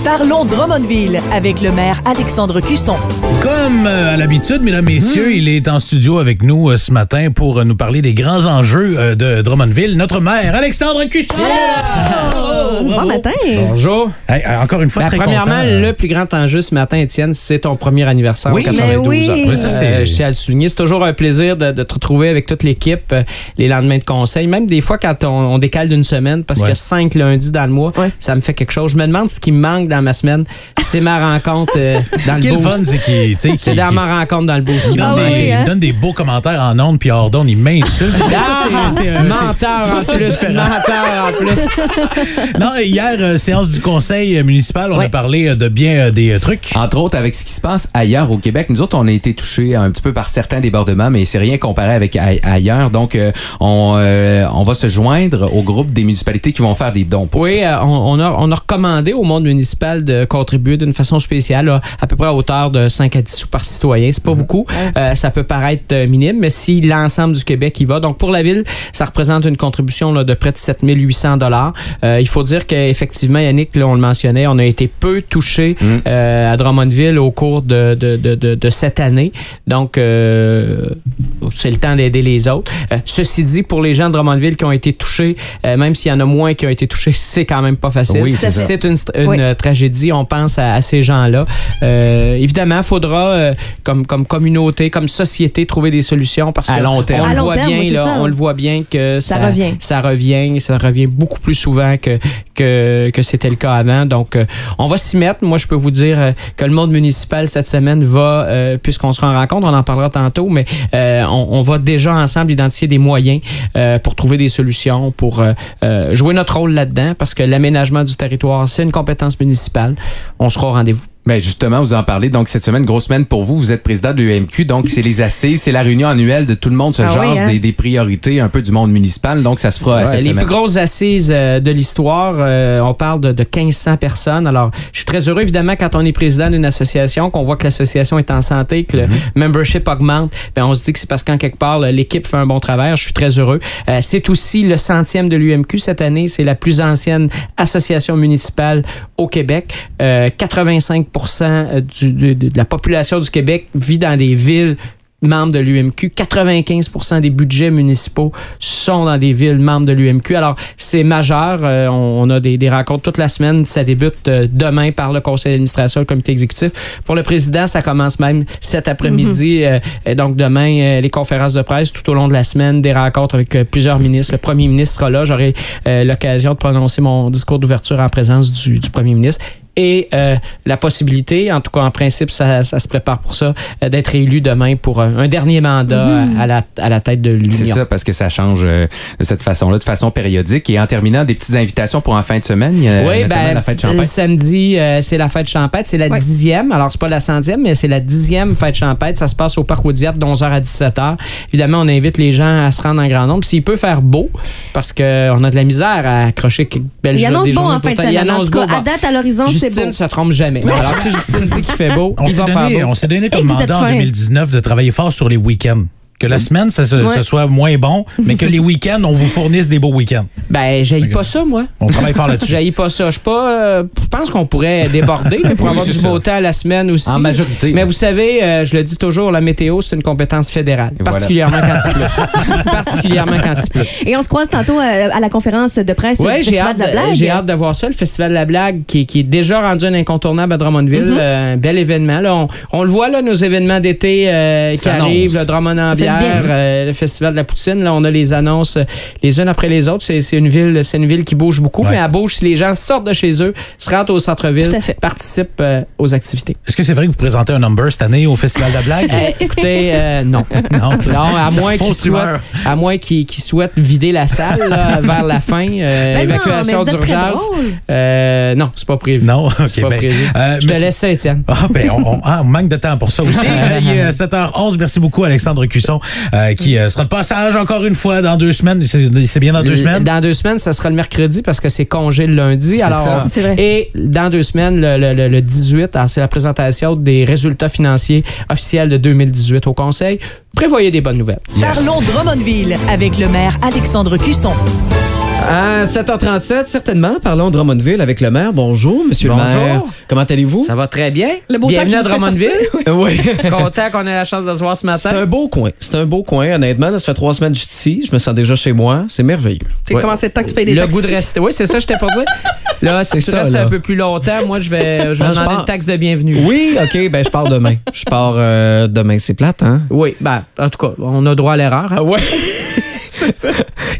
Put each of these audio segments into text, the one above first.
Parlons Drummondville avec le maire Alexandre Cusson. Comme à l'habitude, mesdames, messieurs, il est en studio avec nous ce matin pour nous parler des grands enjeux de Drummondville. Notre maire, Alexandre Cusson! Bon matin! Bonjour. Hey, encore une fois, très premièrement, content. le plus grand enjeu ce matin, Étienne, c'est ton premier anniversaire Oui, au 92 mais oui. heures. Oui, ça, c'est- Je tiens à le souligner. C'est toujours un plaisir de te retrouver avec toute l'équipe les lendemains de conseil. Même des fois, quand on décale d'une semaine, parce qu'il y a 5 lundis dans le mois, ça me fait quelque chose. Je me demande ce qui me manque dans ma semaine. C'est ma rencontre dans Ce qui est le le fun, boost. c'est qu'il C'est dans ma rencontre dans le boost. il me donne des beaux commentaires en ondes, puis hors d'onde, il m'insulte. Menteur en plus. Menteur en plus. Non, hier, séance du conseil municipal, on a parlé de bien des trucs. Entre autres, avec ce qui se passe ailleurs au Québec, nous autres, on a été touchés un petit peu par certains débordements, mais c'est rien comparé avec ailleurs. Donc, on va se joindre au groupe des municipalités qui vont faire des dons pour ça. Oui, on a recommandé au monde municipal de contribuer d'une façon spéciale, là, à peu près à hauteur de 5 à 10 sous par citoyen. C'est pas beaucoup. Ça peut paraître minime, mais si l'ensemble du Québec y va. Donc, pour la ville, ça représente une contribution là, de près de 7 800 $. Il faut dire qu'effectivement, Yannick, là, on le mentionnait, on a été peu touchés à Drummondville au cours de cette année. Donc, c'est le temps d'aider les autres. Ceci dit, pour les gens de Drummondville qui ont été touchés, même s'il y en a moins qui ont été touchés, c'est quand même pas facile. Oui, c'est ça. C'est une tragédie. On pense à ces gens-là. Évidemment, il faudra, comme communauté, comme société, trouver des solutions parce À long terme. on À le long voit terme, bien, oui, c'est là, ça. on le voit bien que Ça revient. Ça revient beaucoup plus souvent que c'était le cas avant. Donc, on va s'y mettre. Moi, je peux vous dire que le monde municipal cette semaine va, puisqu'on sera en rencontre, on en parlera tantôt, mais on va déjà ensemble identifier des moyens pour trouver des solutions, pour jouer notre rôle là-dedans, parce que l'aménagement du territoire, c'est une compétence municipale. On sera au rendez-vous. Ben justement, vous en parlez. Donc, cette semaine, grosse semaine pour vous. Vous êtes président de l'UMQ. Donc, c'est les assises. C'est la réunion annuelle de tout le monde se jase des priorités un peu du monde municipal. Donc, ça se fera cette les semaine. plus grosses assises de l'histoire, on parle de 1500 personnes. Alors, je suis très heureux, évidemment, quand on est président d'une association, qu'on voit que l'association est en santé, que le membership augmente. Ben, on se dit que c'est parce qu'en quelque part, l'équipe fait un bon travail. Je suis très heureux. C'est aussi le 100e de l'UMQ cette année. C'est la plus ancienne association municipale au Québec. 85% de la population du Québec vit dans des villes membres de l'UMQ. 95% des budgets municipaux sont dans des villes membres de l'UMQ. Alors, c'est majeur. On a des rencontres toute la semaine. Ça débute demain par le conseil d'administration et le comité exécutif. Pour le président, ça commence même cet après-midi. Donc, demain, les conférences de presse tout au long de la semaine, des rencontres avec plusieurs ministres. Le premier ministre sera là. J'aurai l'occasion de prononcer mon discours d'ouverture en présence du premier ministre. Et la possibilité, en tout cas en principe, ça se prépare pour ça, d'être élu demain pour un dernier mandat à la tête de l'Union. C'est ça, parce que ça change de cette façon-là, de façon périodique. Et en terminant, des petites invitations pour en fin de semaine. Oui, notamment la fête champêtre. Samedi, c'est la fête champêtre. C'est la 10e. Alors, c'est pas la 100e, mais c'est la 10e fête champêtre. Ça se passe au Parc Audiat de 11h à 17h. Évidemment, on invite les gens à se rendre en grand nombre. S'il peut faire beau, parce qu'on a de la misère à accrocher quelques belles journées. Il annonce beau en fin de semaine. En tout cas, à date, à l'horizon, c'est beau. Justine se trompe jamais. Alors, si Justine dit qu'il fait beau, il va faire beau. On s'est donné comme Et vous êtes mandat en fin. 2019 de travailler fort sur les week-ends. Que la semaine, ça soit moins bon, mais que les week-ends, on vous fournisse des beaux week-ends. Ben, j'haïs pas ça, moi. On travaille fort là-dessus. J'haïs pas ça. Je pense qu'on pourrait déborder pour avoir du beau temps la semaine aussi. En majorité. Mais vous savez, je le dis toujours, la météo, c'est une compétence fédérale. Et Particulièrement quand il pleut. Particulièrement quand il pleut. Et on se croise tantôt à la conférence de presse du Festival de la Blague. J'ai hâte de voir ça, le Festival de la Blague, qui est déjà rendu un incontournable à Drummondville. Un bel événement. Là, on le voit, là, nos événements d'été qui arrivent, le Drummond en bière, le Festival de la Poutine. Là, on a les annonces les unes après les autres. C'est une ville qui bouge beaucoup, mais elle bouge si les gens sortent de chez eux, se rendent au centre-ville, participent aux activités. Est-ce que c'est vrai que vous présentez un number cette année au Festival de la Blague? Écoutez, non. Non, à moins qu'ils souhaitent vider la salle là, vers la fin, évacuation d'urgence. Non, c'est pas prévu. Non, OK. C'est pas prévu. Je te laisse ça, Étienne. On manque de temps pour ça aussi. Il est 7h11. Merci beaucoup, Alexandre Cusson, qui sera de passage encore une fois dans 2 semaines. C'est bien dans 2 semaines? Dans 2 semaines, ça sera le mercredi parce que c'est congé le lundi. C'est vrai. Et dans 2 semaines, le 18, c'est la présentation des résultats financiers officiels de 2018 au Conseil. Prévoyez des bonnes nouvelles. Parlons Drummondville avec le maire Alexandre Cusson. À 7h37, certainement, parlons de Drummondville avec le maire. Bonjour, monsieur le maire. Comment allez-vous? Ça va très bien. Le beau Bienvenue temps à Drummondville. Oui. Content qu'on ait la chance de se voir ce matin. C'est un beau coin. C'est un beau coin, honnêtement. Là, ça fait 3 semaines que je suis ici. Je me sens déjà chez moi. C'est merveilleux. T'es commencé de temps que tu payes des Le taxes. goût de rester. Oui, c'est ça, j'étais pour dire. Là, si tu restes un peu plus longtemps, moi, je vais demander une taxe de bienvenue. Oui, OK. Ben, je pars demain. Je pars demain. C'est plate, hein? Oui, ben, en tout cas, on a droit à l'erreur. Hein? Ouais. C'est ça.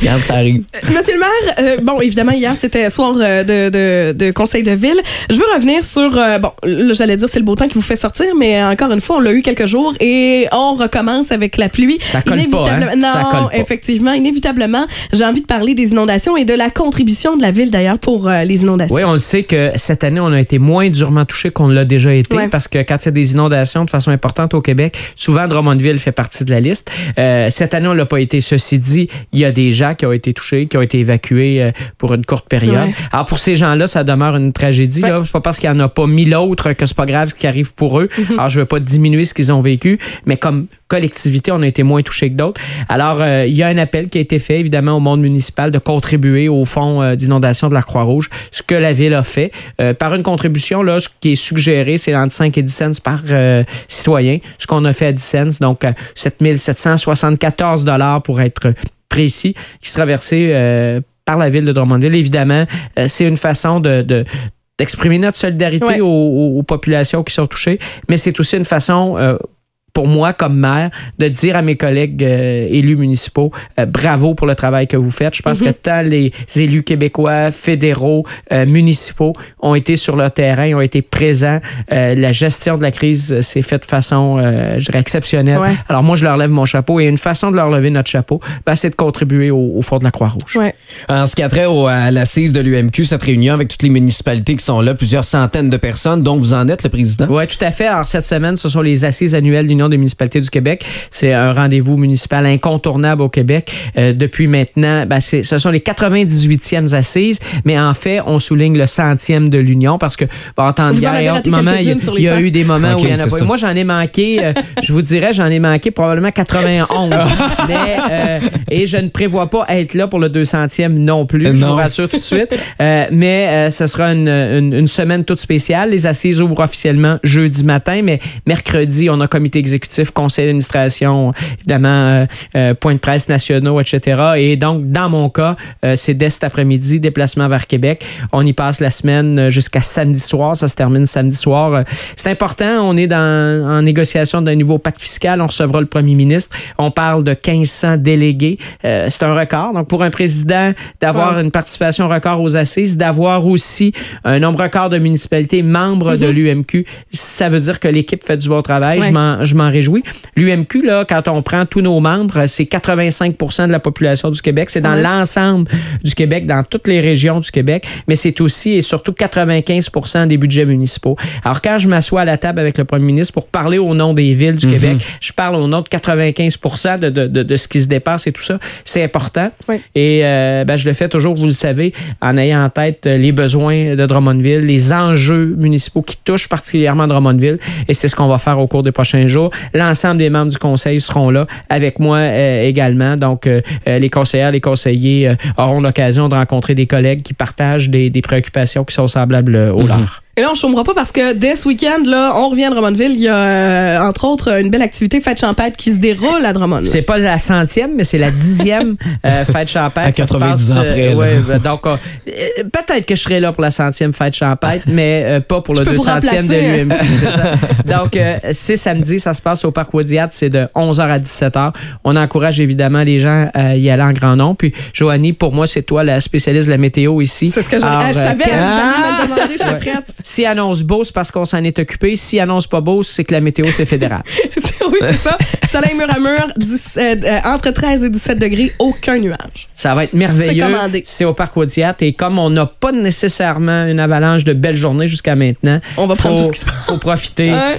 Regarde, ça arrive. Monsieur le maire, bon, évidemment, hier, c'était soir de conseil de ville. Je veux revenir sur, bon, là, j'allais dire c'est le beau temps qui vous fait sortir, mais encore une fois, on l'a eu quelques jours et on recommence avec la pluie. Ça colle pas, hein? Non, ça colle pas. effectivement, inévitablement, j'ai envie de parler des inondations et de la contribution de la ville, d'ailleurs, pour les inondations. Oui, on le sait que cette année, on a été moins durement touché qu'on l'a déjà été parce que quand il y a des inondations de façon importante au Québec, souvent Drummondville fait partie de la liste. Cette année, on l'a pas été. Ceci dit, il y a des gens qui ont été touchés, qui ont été évacués pour une courte période. Ouais. Alors, pour ces gens-là, ça demeure une tragédie. Ouais. Là. C'est pas parce qu'il n'y en a pas 1000 autres que c'est pas grave ce qui arrive pour eux. Alors, je veux pas diminuer ce qu'ils ont vécu, mais comme collectivité, on a été moins touchés que d'autres. Alors, il y a un appel qui a été fait, évidemment, au monde municipal de contribuer au fonds d'inondation de la Croix-Rouge, ce que la Ville a fait. Par une contribution, là, ce qui est suggéré, c'est entre 5 et 10 cents par citoyen, ce qu'on a fait à 10 cents, donc 7 774 $ pour être précis, qui sera versé par la Ville de Drummondville. Évidemment, c'est une façon d'exprimer notre solidarité aux populations qui sont touchées, mais c'est aussi une façon pour moi, comme maire, de dire à mes collègues élus municipaux, bravo pour le travail que vous faites. Je pense que tant les élus québécois, fédéraux, municipaux ont été sur le terrain, ont été présents. La gestion de la crise s'est faite de façon, je dirais, exceptionnelle. Ouais. Alors moi, je leur lève mon chapeau et une façon de leur lever notre chapeau, c'est de contribuer au Fonds de la Croix-Rouge. Ouais. En ce qui a trait à l'assise de l'UMQ, cette réunion avec toutes les municipalités qui sont là, plusieurs centaines de personnes, dont vous en êtes le président? Oui, tout à fait. Alors cette semaine, ce sont les assises annuelles de l'Union des municipalités du Québec. C'est un rendez-vous municipal incontournable au Québec. Depuis maintenant, ce sont les 98e assises, mais en fait, on souligne le 100e de l'Union parce que, en temps de guerre et autres moments, il y a eu des moments où il n'y en a pas eu. Moi, j'en ai manqué, je vous dirais, probablement 91. Et je ne prévois pas être là pour le 200e non plus, je vous rassure tout de suite. Mais ce sera une semaine toute spéciale. Les assises ouvrent officiellement jeudi matin, mais mercredi, on a comité exécutif, conseil d'administration, évidemment, points de presse nationaux, etc. Et donc, dans mon cas, c'est dès cet après-midi, déplacement vers Québec. On y passe la semaine jusqu'à samedi soir. Ça se termine samedi soir. C'est important. On est en négociation d'un nouveau pacte fiscal. On recevra le premier ministre. On parle de 1500 délégués. C'est un record. Donc, pour un président, d'avoir une participation record aux assises, d'avoir aussi un nombre record de municipalités membres de l'UMQ, ça veut dire que l'équipe fait du bon travail. Je m'en réjouis. L'UMQ, là, quand on prend tous nos membres, c'est 85 % de la population du Québec. C'est dans l'ensemble du Québec, dans toutes les régions du Québec, mais c'est aussi et surtout 95 % des budgets municipaux. Alors, quand je m'assois à la table avec le premier ministre pour parler au nom des villes du Québec, je parle au nom de 95 % de ce qui se dépasse et tout ça. C'est important. Oui. Et je le fais toujours, vous le savez, en ayant en tête les besoins de Drummondville, les enjeux municipaux qui touchent particulièrement Drummondville. Et c'est ce qu'on va faire au cours des prochains jours. L'ensemble des membres du conseil seront là avec moi également. Donc, les conseillères, les conseillers auront l'occasion de rencontrer des collègues qui partagent des préoccupations qui sont semblables aux leurs. Et là, on ne chômera pas parce que dès ce week-end, là, on revient à Drummondville. Il y a, entre autres, une belle activité fête champêtre qui se déroule à Drummondville. C'est pas la 100e, mais c'est la 10e fête champêtre. À 90 ans après. Donc, peut-être que je serai là pour la 100e fête champêtre, mais pas pour le 200e de l'UMQ. C'est ça. Donc, c'est samedi, ça se passe au Parc Wadiat. C'est de 11h à 17h. On encourage évidemment les gens à y aller en grand nombre. Puis, Joanie, pour moi, c'est toi la spécialiste de la météo ici. C'est ce que je savais. Je savais me demander, j'étais prête. Si annonce beau, c'est parce qu'on s'en est occupé. Si annonce pas beau, c'est que la météo, c'est fédéral. Oui, c'est ça. Soleil mur à mur, entre 13 et 17 degrés, aucun nuage. Ça va être merveilleux. C'est commandé. C'est au Parc Wadiat. Et comme on n'a pas nécessairement une avalanche de belles journées jusqu'à maintenant, on va prendre tout ce qui se passe.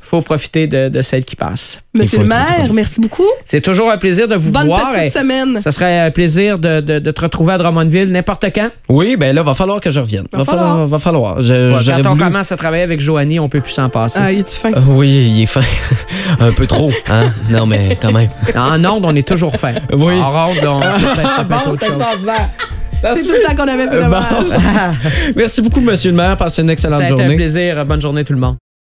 Faut profiter de celle qui passe. Monsieur le maire, merci beaucoup. C'est toujours un plaisir de vous voir. Bonne petite semaine. Ça serait un plaisir de te retrouver à Drummondville n'importe quand. Oui, ben là, va falloir que je revienne. Va falloir. Quand on commence à travailler avec Joanie, on peut plus s'en passer. Ah, es-tu fin? Oui, il est fin. Un peu trop, hein? Non, mais quand même. En ondes, on est toujours fin. Oui. En ondes, on peut faire autre chose. C'est tout le temps qu'on avait, c'est dommage. Merci beaucoup, monsieur le maire. Passez une excellente journée. Ça a été un plaisir. Bonne journée, tout le monde.